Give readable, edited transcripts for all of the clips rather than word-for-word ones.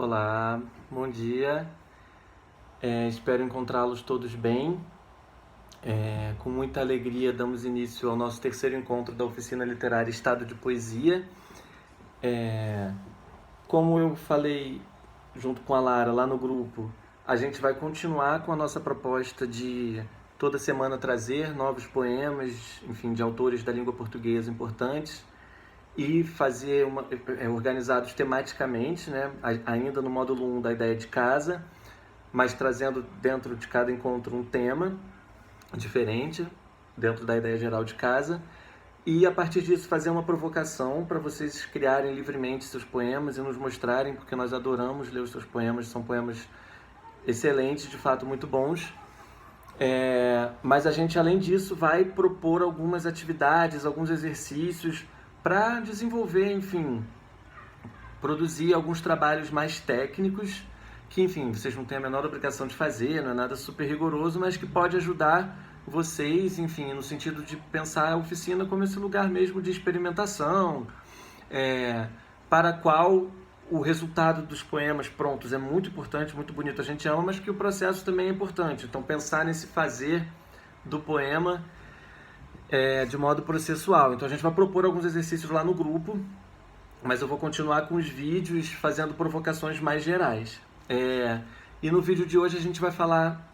Olá, bom dia. Espero encontrá-los todos bem. Com muita alegria, damos início ao nosso terceiro encontro da Oficina Literária Estado de Poesia. Como eu falei junto com a Lara lá no grupo, a gente vai continuar com a nossa proposta de toda semana trazer novos poemas, enfim, de autores da língua portuguesa importantes e fazer organizados tematicamente, né? Ainda no módulo 1 da ideia de casa, mas trazendo dentro de cada encontro um tema diferente, dentro da ideia geral de casa, e a partir disso fazer uma provocação para vocês criarem livremente seus poemas e nos mostrarem, porque nós adoramos ler os seus poemas, são poemas excelentes, de fato muito bons. Mas a gente, além disso, vai propor algumas atividades, alguns exercícios para desenvolver, enfim, produzir alguns trabalhos mais técnicos que, enfim, vocês não têm a menor obrigação de fazer, não é nada super rigoroso, mas que pode ajudar vocês, enfim, no sentido de pensar a oficina como esse lugar mesmo de experimentação, para a qual o resultado dos poemas prontos é muito importante, muito bonito, a gente ama, mas que o processo também é importante. Então, pensar nesse fazer do poema de modo processual. Então, a gente vai propor alguns exercícios lá no grupo, mas eu vou continuar com os vídeos fazendo provocações mais gerais. E no vídeo de hoje a gente vai falar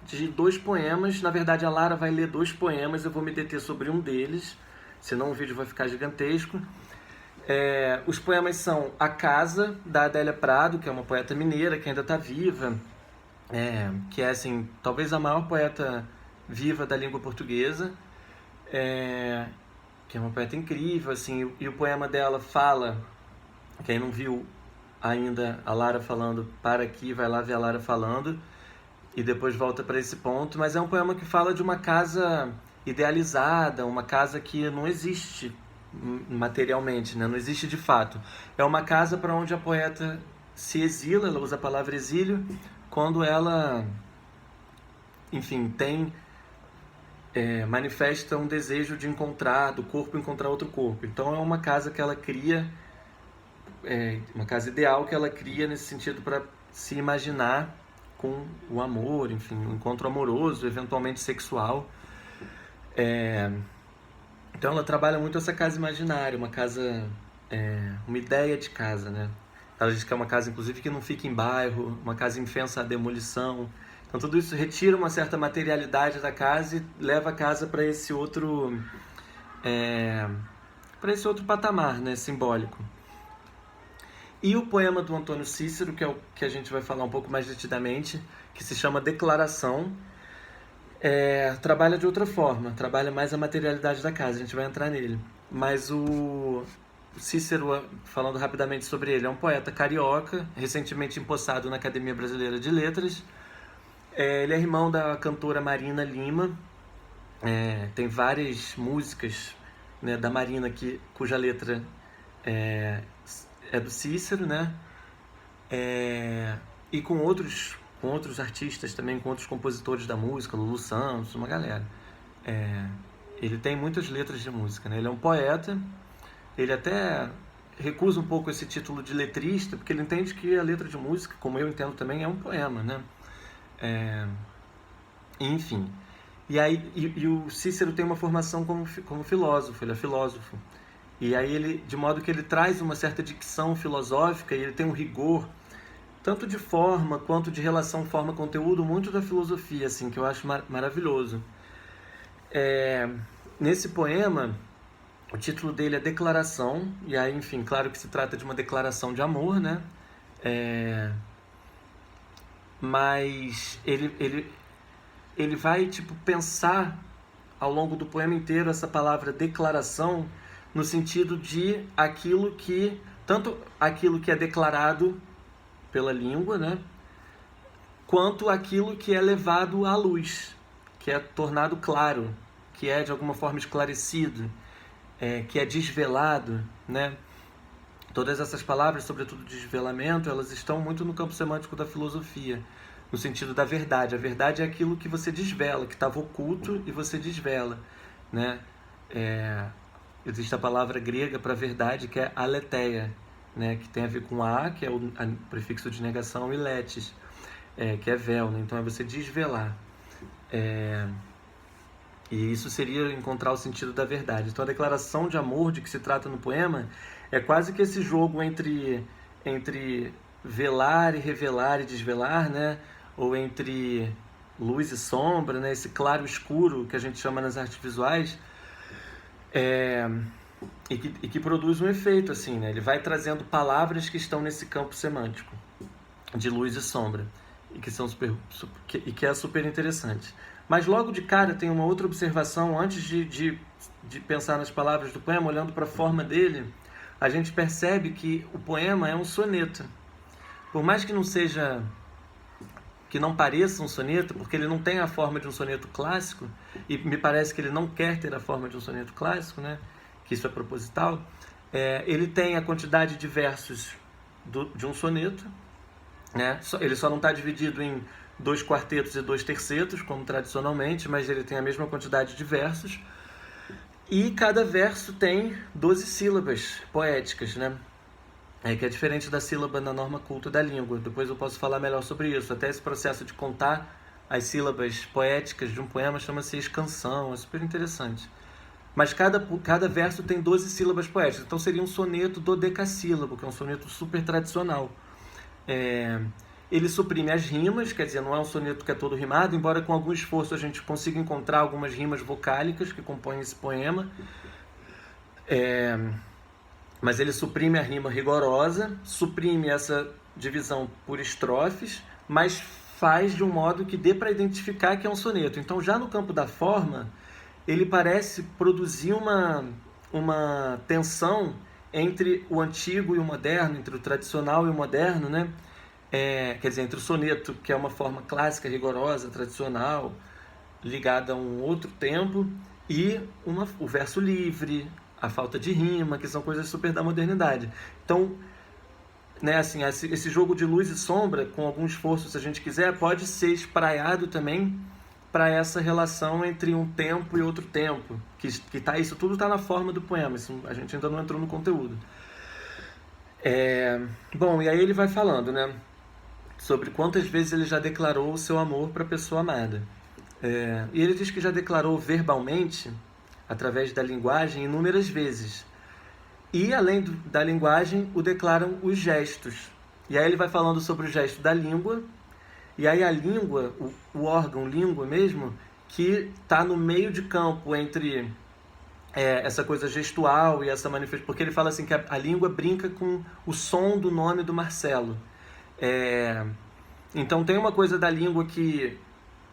de 2 poemas. Na verdade, a Lara vai ler 2 poemas, eu vou me deter sobre um deles, senão o vídeo vai ficar gigantesco. Os poemas são A Casa, da Adélia Prado, que é uma poeta mineira que ainda está viva, que é, assim, talvez a maior poeta viva da língua portuguesa, que é uma poeta incrível, assim, e o poema dela fala, quem não viu ainda a Lara falando, para aqui, vai lá ver a Lara falando, e depois volta para esse ponto, mas é um poema que fala de uma casa idealizada, uma casa que não existe materialmente, né? Não existe de fato. É uma casa para onde a poeta se exila, ela usa a palavra exílio, quando ela, enfim, manifesta um desejo de encontrar, do corpo encontrar outro corpo. Então é uma casa que ela cria, uma casa ideal que ela cria nesse sentido para se imaginar com o amor, enfim, um encontro amoroso, eventualmente sexual. Então ela trabalha muito essa casa imaginária, uma casa, uma ideia de casa, né? Ela diz que é uma casa, inclusive, que não fica em bairro, uma casa infensa à demolição. Então tudo isso retira uma certa materialidade da casa e leva a casa para esse outro patamar, né, simbólico. E o poema do Antônio Cícero, que é o que a gente vai falar um pouco mais detidamente, que se chama Declaração, trabalha de outra forma, trabalha mais a materialidade da casa, a gente vai entrar nele. Mas o Cícero, falando rapidamente sobre ele, é um poeta carioca, recentemente empossado na Academia Brasileira de Letras. Ele é irmão da cantora Marina Lima, tem várias músicas, né, da Marina cuja letra é do Cícero, né? E com outros artistas também, com outros compositores da música, Lulu Santos, uma galera. Ele tem muitas letras de música, né? Ele é um poeta, ele até recusa um pouco esse título de letrista, porque ele entende que a letra de música, como eu entendo também, é um poema, né? Enfim. E o Cícero tem uma formação como filósofo, ele é filósofo. E aí de modo que ele traz uma certa dicção filosófica e ele tem um rigor, tanto de forma quanto de relação forma-conteúdo, muito da filosofia, assim, que eu acho maravilhoso. Nesse poema, o título dele é Declaração, e aí, enfim, claro que se trata de uma declaração de amor, né? Mas ele vai, tipo, pensar ao longo do poema inteiro essa palavra declaração no sentido de tanto aquilo que é declarado pela língua, né, quanto aquilo que é levado à luz, que é tornado claro, que é de alguma forma esclarecido, que é desvelado, né? Todas essas palavras, sobretudo desvelamento, elas estão muito no campo semântico da filosofia, no sentido da verdade. A verdade é aquilo que você desvela, que estava oculto e você desvela, né? Existe a palavra grega para verdade que é aletheia, né, que tem a ver com a, que é o prefixo de negação, e letes, que é véu, né? Então é você desvelar. E isso seria encontrar o sentido da verdade. Então a declaração de amor de que se trata no poema é quase que esse jogo entre velar e revelar e desvelar, né? Ou entre luz e sombra, né? Esse claro e escuro que a gente chama nas artes visuais, e que produz um efeito, assim, né? Ele vai trazendo palavras que estão nesse campo semântico de luz e sombra, e que é super interessante. Mas logo de cara tem uma outra observação, antes de pensar nas palavras do poema, olhando para a forma dele, a gente percebe que o poema é um soneto. Por mais que não pareça um soneto, porque ele não tem a forma de um soneto clássico, e me parece que ele não quer ter a forma de um soneto clássico, né? Que isso é proposital, ele tem a quantidade de versos de um soneto, né? Ele só não está dividido em 2 quartetos e 2 tercetos, como tradicionalmente, mas ele tem a mesma quantidade de versos. E cada verso tem 12 sílabas poéticas, né? Que é diferente da sílaba na norma culta da língua. Depois eu posso falar melhor sobre isso. Até esse processo de contar as sílabas poéticas de um poema chama-se escansão, é super interessante. Mas cada verso tem 12 sílabas poéticas. Então seria um soneto dodecassílabo, que é um soneto super tradicional. Ele suprime as rimas, quer dizer, não é um soneto que é todo rimado, embora com algum esforço a gente consiga encontrar algumas rimas vocálicas que compõem esse poema. Mas ele suprime a rima rigorosa, suprime essa divisão por estrofes, mas faz de um modo que dê para identificar que é um soneto. Então, já no campo da forma, ele parece produzir uma tensão entre o antigo e o moderno, entre o tradicional e o moderno, né? Quer dizer, entre o soneto, que é uma forma clássica, rigorosa, tradicional, ligada a um outro tempo, e o verso livre, a falta de rima, que são coisas super da modernidade. Então, né, assim, esse jogo de luz e sombra, com algum esforço, se a gente quiser, pode ser espraiado também para essa relação entre um tempo e outro tempo, isso tudo está na forma do poema, isso, a gente ainda não entrou no conteúdo. Bom, e aí ele vai falando, né, sobre quantas vezes ele já declarou o seu amor para a pessoa amada. E ele diz que já declarou verbalmente, através da linguagem, inúmeras vezes. E, além da linguagem, o declaram os gestos. E aí ele vai falando sobre o gesto da língua, e aí a língua, o órgão língua mesmo, que está no meio de campo entre essa coisa gestual e essa manifestação. Porque ele fala assim que a língua brinca com o som do nome do Marcelo. Então tem uma coisa da língua que,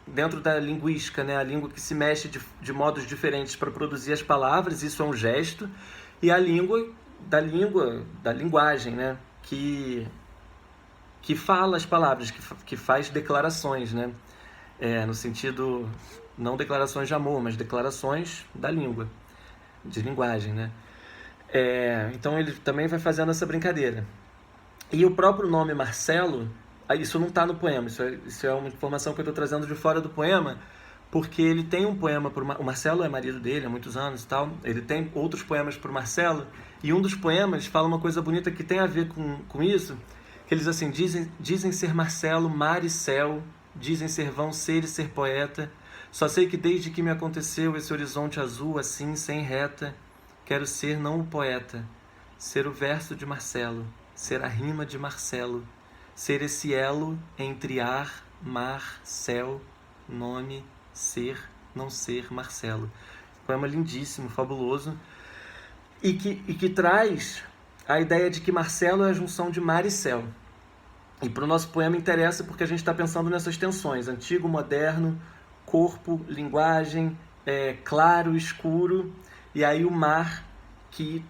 dentro da linguística, né, a língua que se mexe de modos diferentes para produzir as palavras, isso é um gesto, e a língua da linguagem, né, que fala as palavras, que faz declarações, né, no sentido, não declarações de amor, mas declarações da língua, de linguagem, né. Então ele também vai fazendo essa brincadeira. E o próprio nome Marcelo, isso não está no poema, isso é uma informação que eu estou trazendo de fora do poema, porque ele tem um poema o Marcelo é marido dele há muitos anos e tal, ele tem outros poemas para o Marcelo, e um dos poemas fala uma coisa bonita que tem a ver com isso, que eles assim, dizem ser Marcelo, mar e céu, dizem ser vão ser e ser poeta, só sei que desde que me aconteceu esse horizonte azul assim, sem reta, quero ser não o poeta, ser o verso de Marcelo, ser a rima de Marcelo, ser esse elo entre ar, mar, céu, nome, ser, não ser, Marcelo. Poema lindíssimo, fabuloso, e que traz a ideia de que Marcelo é a junção de mar e céu. E para o nosso poema interessa porque a gente está pensando nessas tensões, antigo, moderno, corpo, linguagem, claro, escuro, e aí o mar, que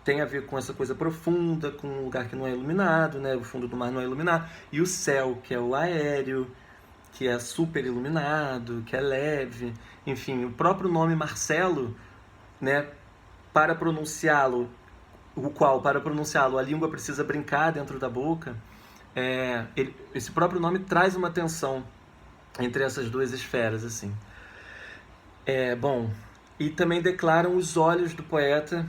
tem a ver com essa coisa profunda, com um lugar que não é iluminado, né? O fundo do mar não é iluminado, e o céu, que é o aéreo, que é super iluminado, que é leve, enfim, o próprio nome Marcelo, né? Para pronunciá-lo, a língua precisa brincar dentro da boca. Esse próprio nome traz uma tensão entre essas duas esferas, assim. Bom, e também declaram os olhos do poeta,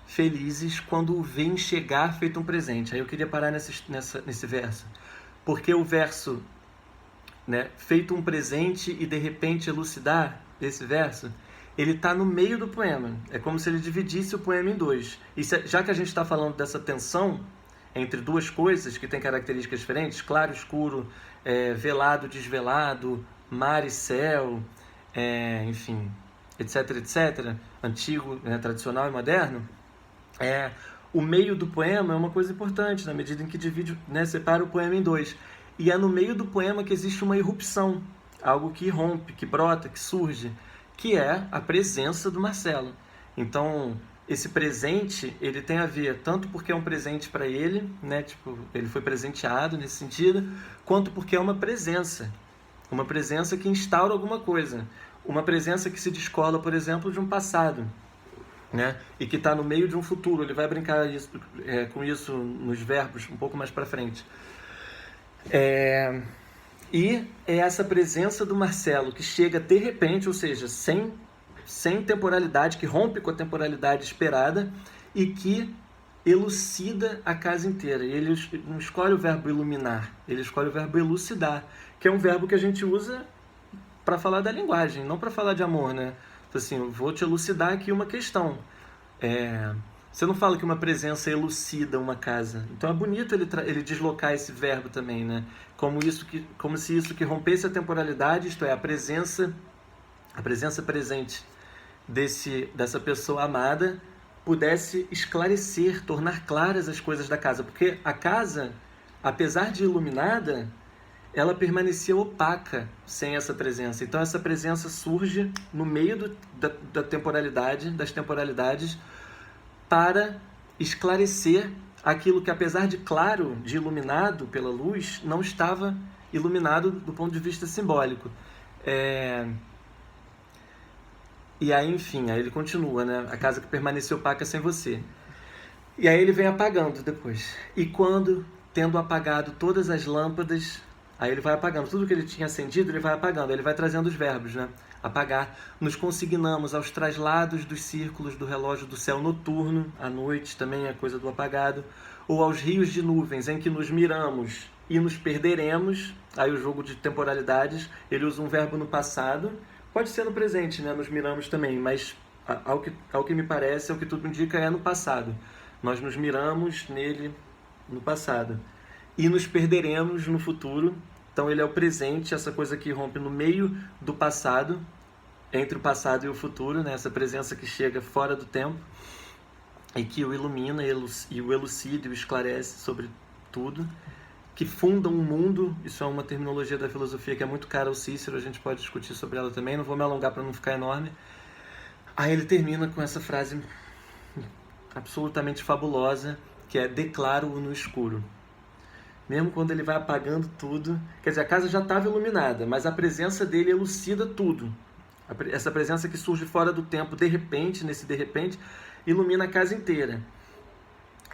felizes quando o veem chegar feito um presente. Aí eu queria parar nesse verso. Porque o verso, né, feito um presente e de repente elucidar, esse verso, ele está no meio do poema. É como se ele dividisse o poema em dois. E já que a gente está falando dessa tensão entre duas coisas que têm características diferentes, claro, escuro, velado, desvelado, mar e céu, enfim, etc, etc, antigo, né, tradicional e moderno, o meio do poema é uma coisa importante, na medida em que divide, né, separa o poema em dois. E é no meio do poema que existe uma irrupção, algo que irrompe, que brota, que surge, que é a presença do Marcelo. Então, esse presente, ele tem a ver tanto porque é um presente para ele, né, tipo, ele foi presenteado nesse sentido, quanto porque é uma presença que instaura alguma coisa, uma presença que se descola, por exemplo, de um passado, né, e que está no meio de um futuro. Ele vai brincar com isso nos verbos um pouco mais para frente. E é essa presença do Marcelo que chega de repente, ou seja, sem temporalidade, que rompe com a temporalidade esperada e que elucida a casa inteira. E ele não escolhe o verbo iluminar, ele escolhe o verbo elucidar, que é um verbo que a gente usa para falar da linguagem, não para falar de amor, né? Então, assim, eu vou te elucidar aqui uma questão. Você não fala que uma presença elucida uma casa. Então é bonito ele deslocar esse verbo também, né? Como se isso que rompesse a temporalidade, isto é, a presença presente dessa pessoa amada, pudesse esclarecer, tornar claras as coisas da casa. Porque a casa, apesar de iluminada, ela permanecia opaca sem essa presença. Então essa presença surge no meio das temporalidades, para esclarecer aquilo que, apesar de claro, de iluminado pela luz, não estava iluminado do ponto de vista simbólico. E aí, enfim, aí ele continua, né? A casa que permaneceu opaca sem você. E aí ele vem apagando depois. E quando, tendo apagado todas as lâmpadas, aí ele vai apagando. Tudo que ele tinha acendido, ele vai apagando. Aí ele vai trazendo os verbos, né? Apagar. Nos consignamos aos traslados dos círculos do relógio do céu noturno, à noite também é coisa do apagado, ou aos rios de nuvens em que nos miramos e nos perderemos. Aí o jogo de temporalidades, ele usa um verbo no passado, pode ser no presente, né? Nos miramos também, mas ao que me parece, ao que tudo indica, é no passado. Nós nos miramos nele no passado e nos perderemos no futuro. Então ele é o presente, essa coisa que rompe no meio do passado, entre o passado e o futuro, né? Essa presença que chega fora do tempo e que o ilumina e o elucida e o esclarece sobre tudo, que funda um mundo. Isso é uma terminologia da filosofia que é muito cara ao Cícero, a gente pode discutir sobre ela também, não vou me alongar para não ficar enorme. Aí ele termina com essa frase absolutamente fabulosa, que é: declaro-o no escuro. Mesmo quando ele vai apagando tudo, quer dizer, a casa já estava iluminada, mas a presença dele elucida tudo. Essa presença que surge fora do tempo, de repente, ilumina a casa inteira.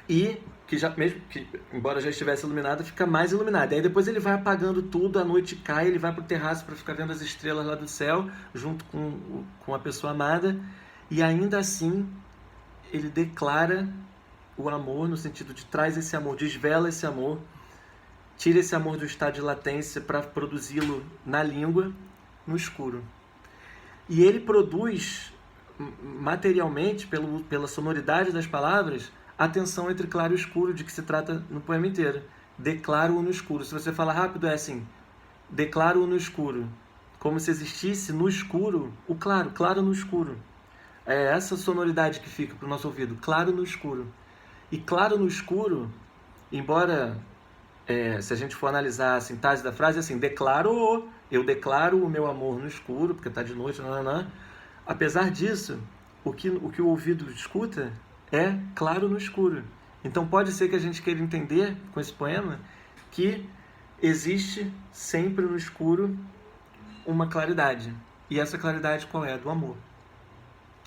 E embora já estivesse iluminada, fica mais iluminada. E aí depois ele vai apagando tudo, a noite cai, ele vai pro terraço para ficar vendo as estrelas lá do céu, junto com a pessoa amada, e ainda assim ele declara o amor, no sentido de traz esse amor, desvela esse amor, tira esse amor do estado de latência para produzi-lo na língua, no escuro. E ele produz materialmente, pela sonoridade das palavras, a tensão entre claro e escuro, de que se trata no poema inteiro. Declaro-o no escuro. Se você falar rápido, é assim: declaro-o no escuro. Como se existisse no escuro o claro, claro no escuro. É essa sonoridade que fica para o nosso ouvido, claro no escuro. E claro no escuro, embora, se a gente for analisar a sintaxe da frase, é assim: declaro, eu declaro o meu amor no escuro, porque está de noite, nananã. Apesar disso, o que o ouvido escuta é claro no escuro. Então pode ser que a gente queira entender com esse poema que existe sempre no escuro uma claridade. E essa claridade qual é? A do amor.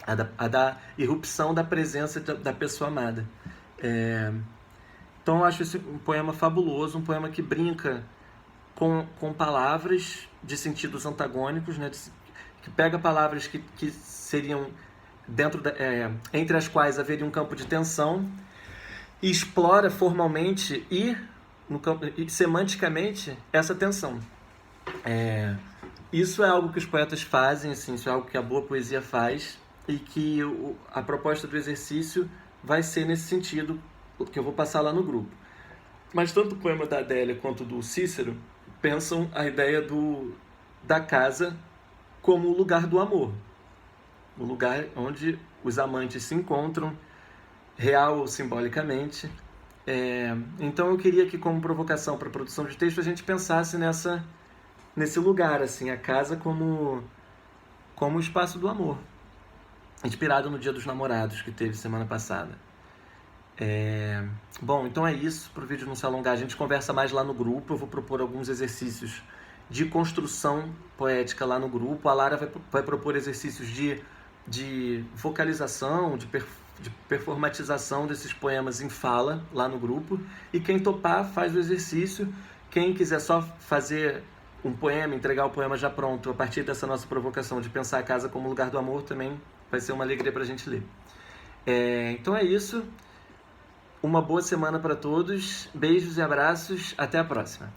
A da irrupção da presença da pessoa amada. Então eu acho esse um poema fabuloso, um poema que brinca com palavras de sentidos antagônicos, né? Que pega palavras que seriam entre as quais haveria um campo de tensão, e explora formalmente e semanticamente essa tensão. Isso é algo que os poetas fazem, assim, isso é algo que a boa poesia faz, e que a proposta do exercício vai ser nesse sentido, que eu vou passar lá no grupo. Mas tanto o poema da Adélia quanto do Cícero pensam a ideia da casa como o lugar do amor, o lugar onde os amantes se encontram, real ou simbolicamente. Então eu queria que, como provocação para a produção de texto, a gente pensasse nesse lugar, assim, a casa como o espaço do amor, inspirado no Dia dos Namorados que teve semana passada. Bom, então é isso. Para o vídeo não se alongar, a gente conversa mais lá no grupo. Eu vou propor alguns exercícios de construção poética lá no grupo. A Lara vai propor exercícios de vocalização, de performatização desses poemas em fala lá no grupo. E quem topar faz o exercício. Quem quiser só fazer um poema, entregar o poema já pronto, a partir dessa nossa provocação de pensar a casa como lugar do amor, também vai ser uma alegria para a gente ler. Então é isso. Uma boa semana para todos. Beijos e abraços. Até a próxima.